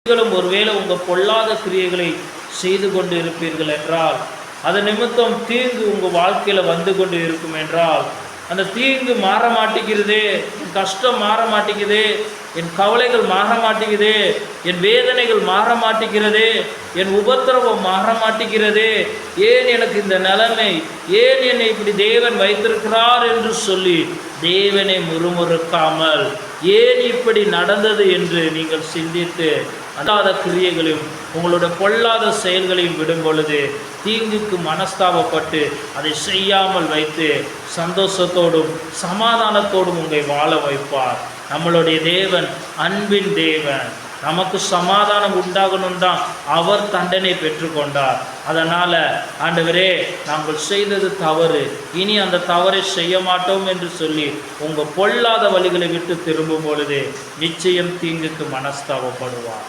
நீங்களும் ஒருவேளை உங்கள் பொல்லாத கிரியைகளை செய்து கொண்டு இருப்பீர்கள் என்றால், அது நிமித்தம் தீங்கு உங்கள் வாழ்க்கையில் வந்து கொண்டு இருக்கும் என்றால், அந்த தீங்கு மாற மாட்டேங்கிறதே, என் கஷ்டம் மாற மாட்டேங்குதே, என் கவலைகள் மாற மாட்டேங்குதே, என் வேதனைகள் மாற மாட்டேங்கிறதே, என் உபத்திரவம் மாற மாட்டேங்கிறதே, ஏன் எனக்கு இந்த நிலைமை, ஏன் என்னை இப்படி தேவன் வைத்திருக்கிறார் என்று சொல்லி தேவனை முறுமுறுக்காமல் ஏன் இப்படி நடந்தது என்று நீங்கள் சிந்தித்து அல்லாத கிரியைகளையும் உங்களுடைய பொல்லாத செயல்களையும் விடும் பொழுது தீங்குக்கு மனஸ்தாபப்பட்டு அதை செய்யாமல் வைத்து சந்தோஷத்தோடும் சமாதானத்தோடும் உங்களை வாழ வைப்பார். நம்மளுடைய தேவன் அன்பின் தேவன். நமக்கு சமாதானம் உண்டாகணும் தான் அவர் தண்டனை பெற்றுக்கொண்டார். அதனால் ஆண்டவரே, நாங்கள் செய்தது தவறு, இனி அந்த தவறை செய்ய மாட்டோம் என்று சொல்லி உங்கள் பொல்லாத வழிகளை விட்டு திரும்பும் பொழுது நிச்சயம் தீங்குக்கு மனஸ்தாபப்படுவார்.